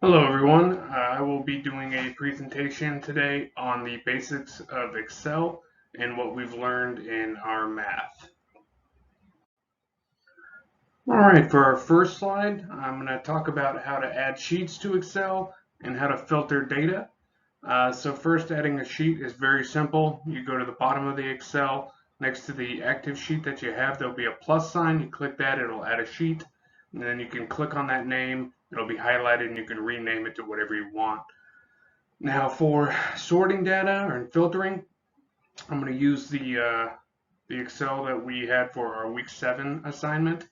Hello everyone, I will be doing a presentation today on the basics of Excel and what we've learned in our math. Alright, for our first slide, I'm going to talk about how to add sheets to Excel and how to filter data. So first, adding a sheet is very simple. You go to the bottom of the Excel, next to the active sheet that you have, there'll be a plus sign. You click that, it'll add a sheet, and then you can click on that name, it'll be highlighted, and you can rename it to whatever you want. Now for sorting data and filtering, I'm going to use the Excel that we had for our week 7 assignment.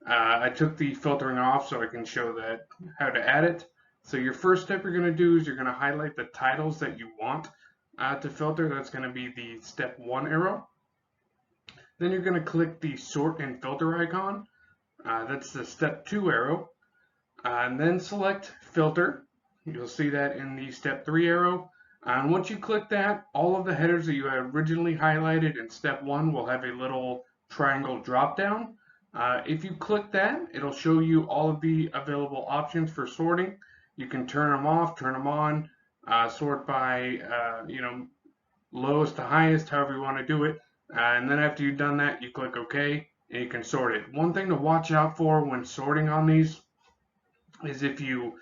I took the filtering off so I can show that how to add it. So your first step you're going to do is you're going to highlight the titles that you want to filter. That's going to be the step 1 arrow. Then you're going to click the sort and filter icon. That's the step 2 arrow. And then select filter. You'll see that in the step 3 arrow. And once you click that, all of the headers that you had originally highlighted in step 1 will have a little triangle drop down. If you click that, it'll show you all of the available options for sorting. You can turn them off, turn them on, sort by lowest to highest, however you want to do it. And then after you've done that, you click OK, and you can sort it. One thing to watch out for when sorting on these is if you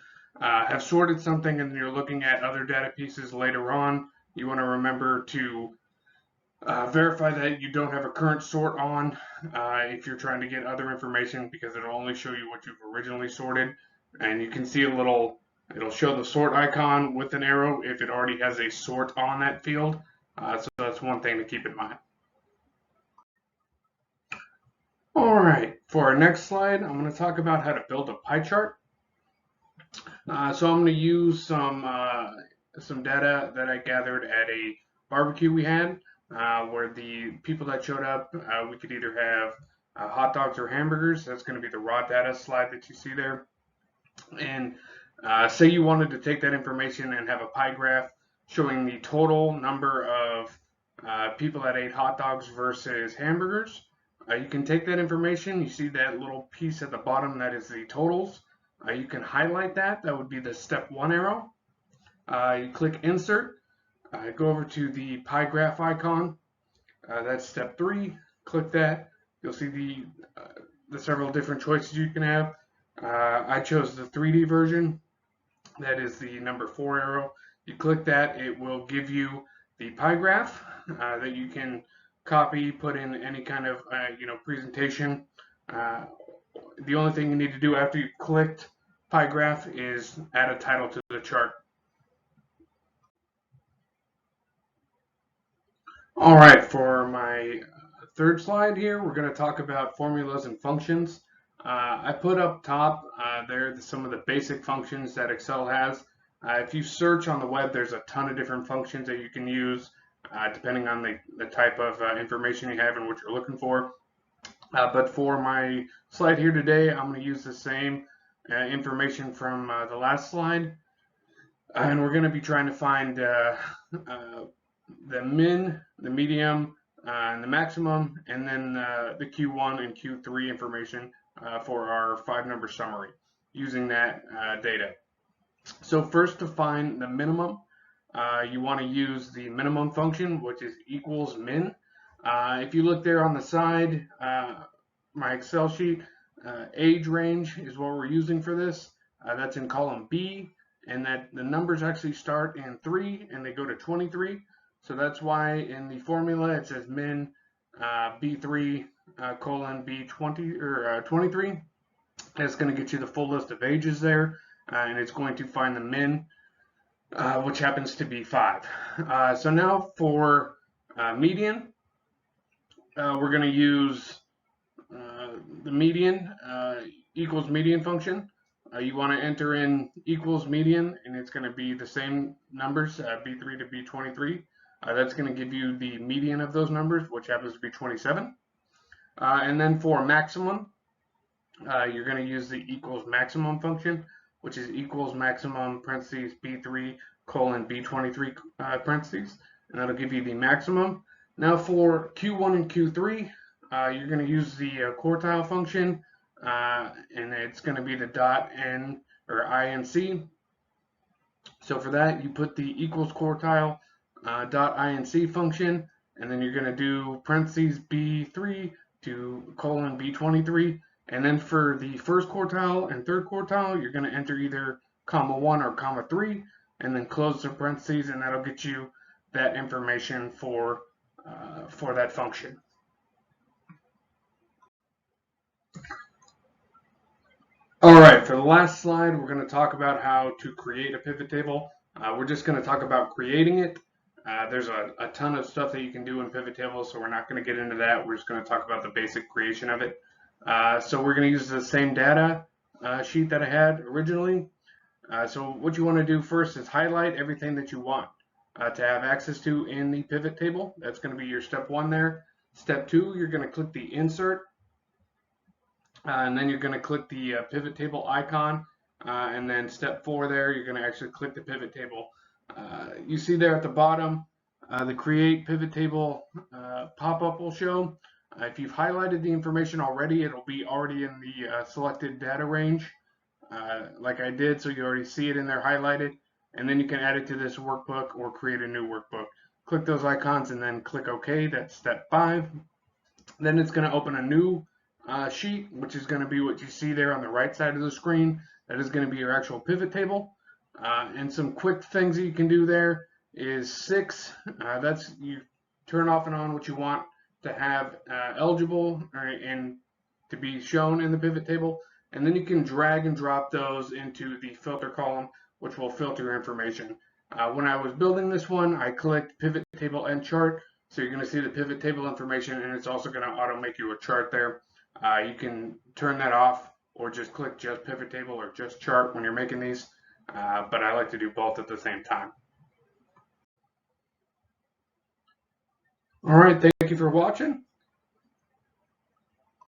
have sorted something and you're looking at other data pieces later on, you want to remember to verify that you don't have a current sort on if you're trying to get other information, because it'll only show you what you've originally sorted. And you can see it'll show the sort icon with an arrow if it already has a sort on that field. So that's one thing to keep in mind. All right, for our next slide, I'm going to talk about how to build a pie chart. So I'm going to use some data that I gathered at a barbecue we had, where the people that showed up, we could either have hot dogs or hamburgers. That's going to be the raw data slide that you see there. And say you wanted to take that information and have a pie graph showing the total number of people that ate hot dogs versus hamburgers. You can take that information. You see that little piece at the bottom, that is the totals. You can highlight that. That would be the step 1 arrow. You click insert, go over to the pie graph icon. That's step 3. Click that. You'll see the several different choices you can have. I chose the 3D version. That is the number 4 arrow. You click that, it will give you the pie graph that you can copy, put in any kind of presentation. The only thing you need to do after you've clicked pie graph is add a title to the chart. All right, for my third slide here, we're going to talk about formulas and functions. I put up top there some of the basic functions that Excel has. If you search on the web, there's a ton of different functions that you can use depending on the type of information you have and what you're looking for. But for my slide here today, I'm going to use the same information from the last slide. And we're going to be trying to find the min, the medium, and the maximum, and then the Q1 and Q3 information for our 5-number summary using that data. So first, to find the minimum, you want to use the minimum function, which is equals min. If you look there on the side, my Excel sheet, age range is what we're using for this. That's in column B, and that the numbers actually start in 3 and they go to 23. So that's why in the formula it says min B3 colon B20 or 23. That's going to get you the full list of ages there, and it's going to find the min, which happens to be 5. So now for median, we're going to use the median equals median function. You want to enter in equals median, and it's going to be the same numbers, B3 to B23. That's going to give you the median of those numbers, which happens to be 27. And then for maximum, you're going to use the equals maximum function, which is equals maximum parentheses B3 colon B23 parentheses, and that'll give you the maximum. Now for Q1 and Q3, you're going to use the quartile function, and it's going to be the dot n or INC. So for that, you put the equals quartile .inc function, and then you're going to do parentheses B3 to colon B23. And then for the first quartile and third quartile, you're going to enter either comma 1 or comma 3, and then close the parentheses, and that'll get you that information for that function. All right, for the last slide, we're going to talk about how to create a pivot table. We're just going to talk about creating it. There's a ton of stuff that you can do in pivot tables, so we're not going to get into that. We're just going to talk about the basic creation of it. So we're going to use the same data sheet that I had originally. So what you want to do first is highlight everything that you want to have access to in the pivot table. That's going to be your step 1 there. Step 2, you're going to click the insert. And then you're going to click the pivot table icon, and then step 4 there, you're going to actually click the pivot table. You see there at the bottom, the create pivot table pop-up will show. If you've highlighted the information already, it'll be already in the selected data range, like I did, so you already see it in there highlighted. And then you can add it to this workbook or create a new workbook. Click those icons and then click OK. That's step 5. Then it's going to open a new sheet, which is going to be what you see there on the right side of the screen. That is going to be your actual pivot table. And some quick things that you can do there is 6. That's you turn off and on what you want to have eligible and to be shown in the pivot table. And then you can drag and drop those into the filter column, which will filter information. When I was building this one, I clicked pivot table and chart. So you're going to see the pivot table information, and it's also going to auto make you a chart there. You can turn that off or just click just pivot table or just chart when you're making these, but I like to do both at the same time. All right, thank you for watching.